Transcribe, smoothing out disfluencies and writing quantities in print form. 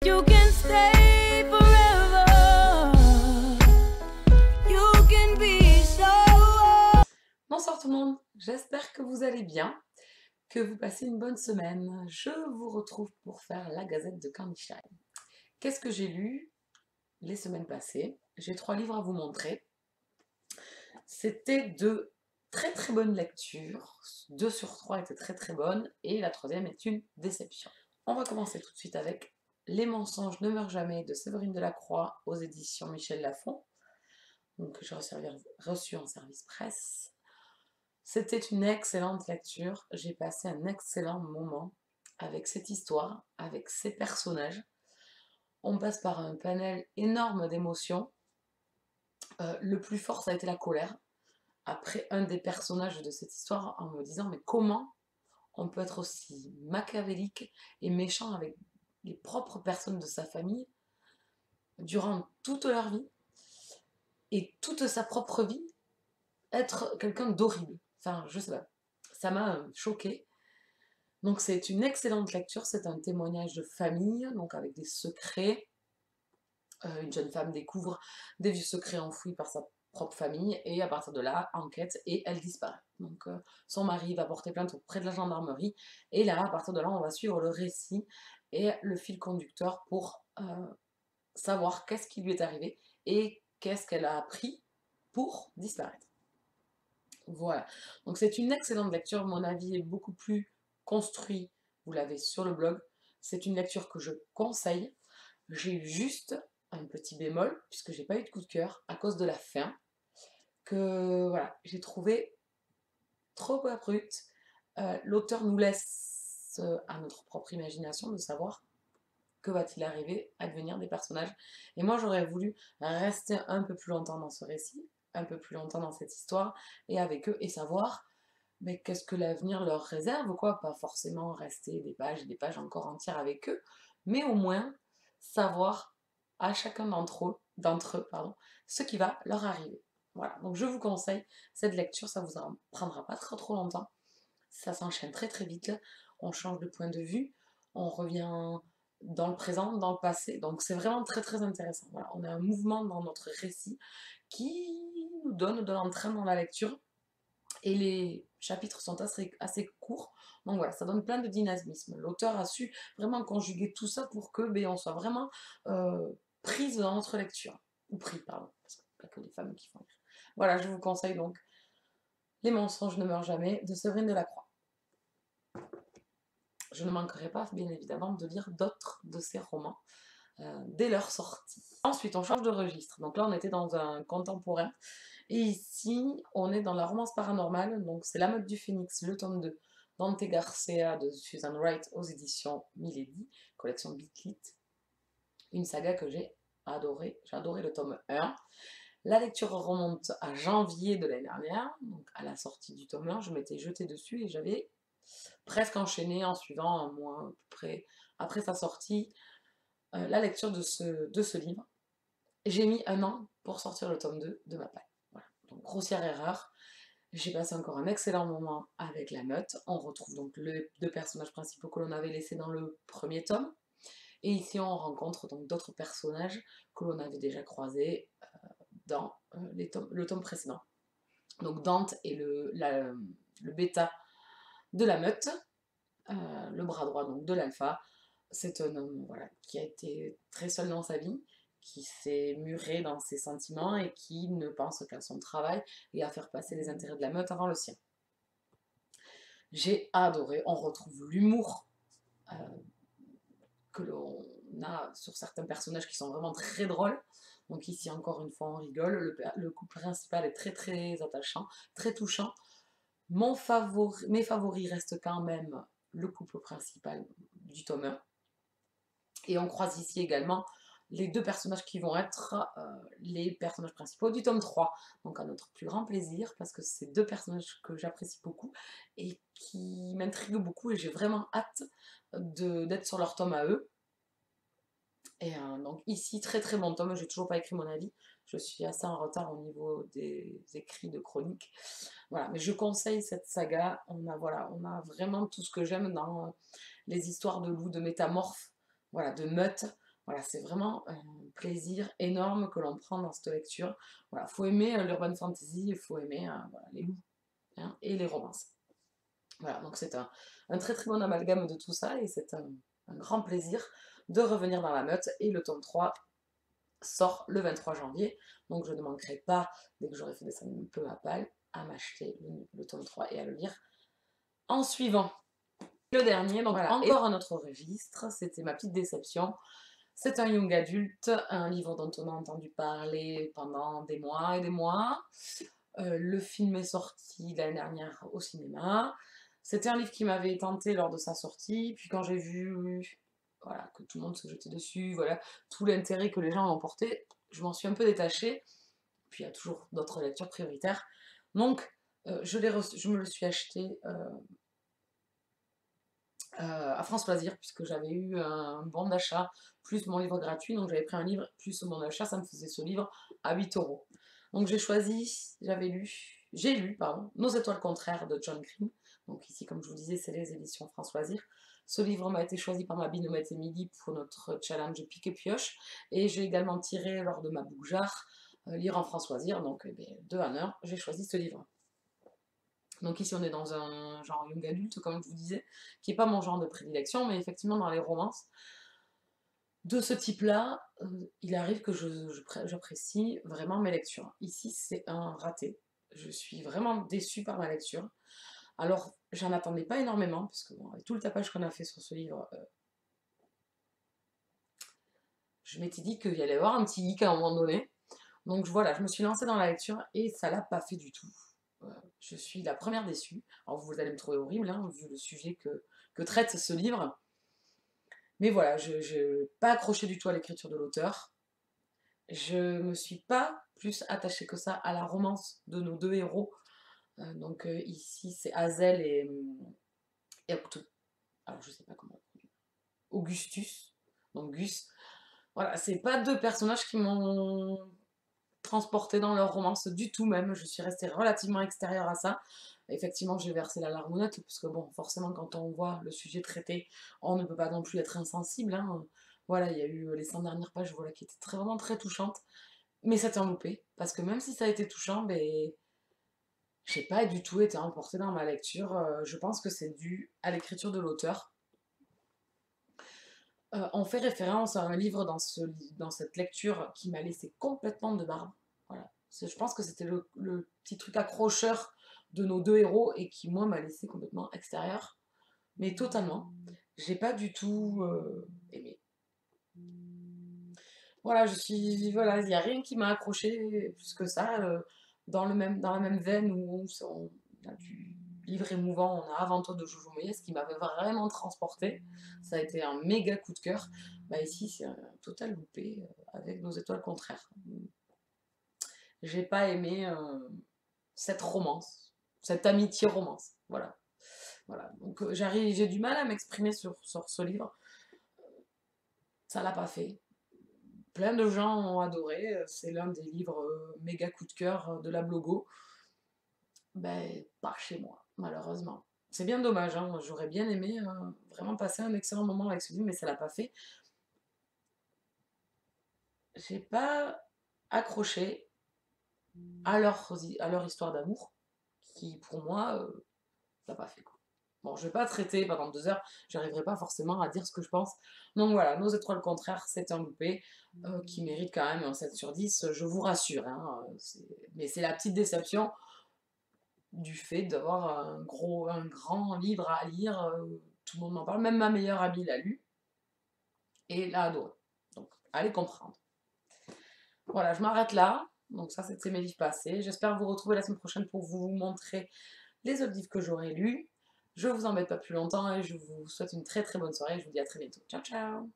You can stay forever. You can be so. Bonsoir tout le monde, j'espère que vous allez bien, que vous passez une bonne semaine. Je vous retrouve pour faire la Gazette de Carmichala. Qu'est-ce que j'ai lu les semaines passées? J'ai 3 livres à vous montrer. C'était de très bonnes lectures, 2 sur 3 étaient très bonnes, et la 3e est une déception. On va commencer tout de suite avec Les mensonges ne meurent jamais de Séverine Delacroix aux éditions Michel Lafon, donc j'ai reçu en service presse. C'était une excellente lecture, j'ai passé un excellent moment avec cette histoire, avec ces personnages. On passe par un panel énorme d'émotions. Le plus fort, ça a été la colère. Après un des personnages de cette histoire, en me disant, mais comment on peut être aussi machiavélique et méchant avec les propres personnes de sa famille durant toute leur vie et toute sa propre vie, être quelqu'un d'horrible. Enfin, je sais pas, ça m'a choquée. Donc c'est une excellente lecture, c'est un témoignage de famille, donc avec des secrets. Une jeune femme découvre des vieux secrets enfouis par sa propre famille, et à partir de là, enquête, et elle disparaît. Donc son mari va porter plainte auprès de la gendarmerie, et là, à partir de là, on va suivre le récit et le fil conducteur pour savoir qu'est-ce qui lui est arrivé, et qu'est-ce qu'elle a appris pour disparaître. Voilà, donc c'est une excellente lecture, mon avis est beaucoup plus construit, vous l'avez sur le blog, c'est une lecture que je conseille. J'ai eu juste un petit bémol, puisque j'ai pas eu de coup de cœur à cause de la fin, que voilà, j'ai trouvé trop abrupte. L'auteur nous laisse à notre propre imagination de savoir que va-t-il arriver à devenir des personnages. Et moi j'aurais voulu rester un peu plus longtemps dans ce récit, un peu plus longtemps dans cette histoire, et avec eux, et savoir mais qu'est-ce que l'avenir leur réserve, quoi. Pas forcément rester des pages et des pages encore entières avec eux, mais au moins savoir à chacun d'entre eux, ce qui va leur arriver. Voilà, donc je vous conseille cette lecture, ça vous en prendra pas trop longtemps, ça s'enchaîne très vite, on change de point de vue, on revient dans le présent, dans le passé, donc c'est vraiment très intéressant. Voilà, on a un mouvement dans notre récit qui nous donne de l'entrain dans la lecture, et les chapitres sont assez courts, donc voilà, ça donne plein de dynamisme. L'auteur a su vraiment conjuguer tout ça pour que on soit vraiment prise dans notre lecture, ou pris, pardon, parce que pas que les femmes qui font lire. Voilà, je vous conseille donc Les mensonges ne meurent jamais de Séverine Delacroix. Je ne manquerai pas, bien évidemment, de lire d'autres de ses romans dès leur sortie. Ensuite, on change de registre. Donc là, on était dans un contemporain. Et ici, on est dans la romance paranormale. Donc c'est La Meute du Phénix, le tome 2, Dante Garcia de Susan Wright aux éditions Milady, collection Bitlit. Une saga que j'ai adorée. J'ai adoré le tome 1. La lecture remonte à janvier de l'année dernière. Donc à la sortie du tome 1, je m'étais jetée dessus et j'avais presque enchaîné en suivant un mois à peu près après sa sortie la lecture de ce livre. J'ai mis un an pour sortir le tome 2 de ma palle. Voilà. Donc grossière erreur. J'ai passé encore un excellent moment avec la meute. On retrouve donc les 2 personnages principaux que l'on avait laissés dans le premier tome. Et ici on rencontre donc d'autres personnages que l'on avait déjà croisés dans le tome précédent. Donc Dante est le bêta de la meute, le bras droit donc de l'alpha. C'est un homme voilà, qui a été très seul dans sa vie, qui s'est muré dans ses sentiments et qui ne pense qu'à son travail et à faire passer les intérêts de la meute avant le sien. J'ai adoré, on retrouve l'humour que l'on a sur certains personnages qui sont vraiment très drôles. Donc ici encore une fois on rigole, le couple principal est très attachant, très touchant. Mes favoris restent quand même le couple principal du tome 1. Et on croise ici également les 2 personnages qui vont être les personnages principaux du tome 3. Donc à notre plus grand plaisir, parce que c'est 2 personnages que j'apprécie beaucoup et qui m'intriguent beaucoup, et j'ai vraiment hâte d'être sur leur tome à eux. Et donc ici, très bon tome, j'ai toujours pas écrit mon avis, je suis assez en retard au niveau des écrits de chroniques. Voilà, mais je conseille cette saga, on a vraiment tout ce que j'aime dans les histoires de loups, de métamorphes, voilà, de meutes, Voilà, c'est vraiment un plaisir énorme que l'on prend dans cette lecture. Voilà, faut aimer l'urban fantasy, il faut aimer voilà, les loups hein, et les romances. Voilà, donc c'est un très très bon amalgame de tout ça et c'est un grand plaisir de revenir dans la meute. Et le tome 3 sort le 23 janvier, donc je ne manquerai pas, dès que j'aurai fait descendre un peu ma palle, à m'acheter le tome 3 et à le lire en suivant. Le dernier, donc voilà, encore un autre registre, c'était ma petite déception. C'est un young adulte, un livre dont on a entendu parler pendant des mois et des mois. Le film est sorti l'année dernière au cinéma. C'était un livre qui m'avait tenté lors de sa sortie, puis quand j'ai vu voilà, que tout le monde se jetait dessus, voilà, tout l'intérêt que les gens ont porté, je m'en suis un peu détachée. Puis il y a toujours d'autres lectures prioritaires. Donc, je me le suis acheté à France Loisirs, puisque j'avais eu un bon d'achat plus mon livre gratuit, donc j'avais pris un livre plus mon achat, ça me faisait ce livre à 8 €. Donc j'ai lu, Nos étoiles contraires de John Green. Donc ici, comme je vous disais, c'est les éditions France Loisirs. Ce livre m'a été choisi par ma binômette Émilie pour notre challenge pique et pioche, et j'ai également tiré lors de ma bougeard lire en France Loisirs, donc 2 en 1, j'ai choisi ce livre. Donc ici on est dans un genre young adulte, comme je vous disais, qui n'est pas mon genre de prédilection, mais effectivement dans les romances de ce type-là, il arrive que j'apprécie vraiment mes lectures. Ici c'est un raté, je suis vraiment déçue par ma lecture. Alors j'en attendais pas énormément, parce que bon, avec tout le tapage qu'on a fait sur ce livre, je m'étais dit qu'il y allait y avoir un petit hic à un moment donné. Donc voilà, je me suis lancée dans la lecture et ça l'a pas fait du tout. Je suis la première déçue. Alors vous allez me trouver horrible, hein, vu le sujet que traite ce livre. Mais voilà, je n'ai pas accroché du tout à l'écriture de l'auteur. Je me suis pas plus attachée que ça à la romance de nos deux héros. Donc ici c'est Hazel et alors je sais pas comment Augustus, donc Gus. Voilà, c'est pas deux personnages qui m'ont transportée dans leur romance du tout même, je suis restée relativement extérieure à ça. Effectivement, j'ai versé la larmonnette, parce que bon, forcément, quand on voit le sujet traité, on ne peut pas non plus être insensible, hein. Voilà, il y a eu les 100 dernières pages, voilà, qui étaient vraiment très touchantes, mais c'était en loupé, parce que même si ça a été touchant, j'ai pas du tout été emportée dans ma lecture. Je pense que c'est dû à l'écriture de l'auteur. On fait référence à un livre dans cette lecture qui m'a laissé complètement de barbe. Voilà. Je pense que c'était le petit truc accrocheur de nos deux héros et qui, moi, m'a laissé complètement extérieure. Mais totalement. J'ai pas du tout aimé. Voilà, voilà, il n'y a rien qui m'a accroché plus que ça. Dans la même veine où on a du livre émouvant, on a Avant toi de Jojo Moyes, qui m'avait vraiment transporté. Ça a été un méga coup de cœur. Bah ici, c'est un total loupé avec Nos étoiles contraires. J'ai pas aimé cette romance, cette amitié romance. Voilà. Voilà. Donc j'ai du mal à m'exprimer sur ce livre. Ça l'a pas fait. Plein de gens ont adoré. C'est l'un des livres méga coup de cœur de la blogo. Ben, pas chez moi, malheureusement. C'est bien dommage, hein. J'aurais bien aimé vraiment passer un excellent moment avec ce livre, mais ça l'a pas fait. J'ai pas accroché à leur histoire d'amour, qui pour moi, ça n'a pas fait, quoi. Bon, je vais pas traiter pendant 2 heures, j'arriverai pas forcément à dire ce que je pense. Donc voilà, Nos étoiles contraires, c'est un loupé qui mérite quand même un 7 sur 10, je vous rassure, hein, mais c'est la petite déception du fait d'avoir un grand livre à lire, tout le monde m'en parle, même ma meilleure amie l'a lu, et l'a adoré. Donc, allez comprendre. Voilà, je m'arrête là. Donc ça, c'était mes livres passés. J'espère vous retrouver la semaine prochaine pour vous montrer les autres livres que j'aurai lus. Je vous embête pas plus longtemps et je vous souhaite une très très bonne soirée. Je vous dis à très bientôt. Ciao, ciao!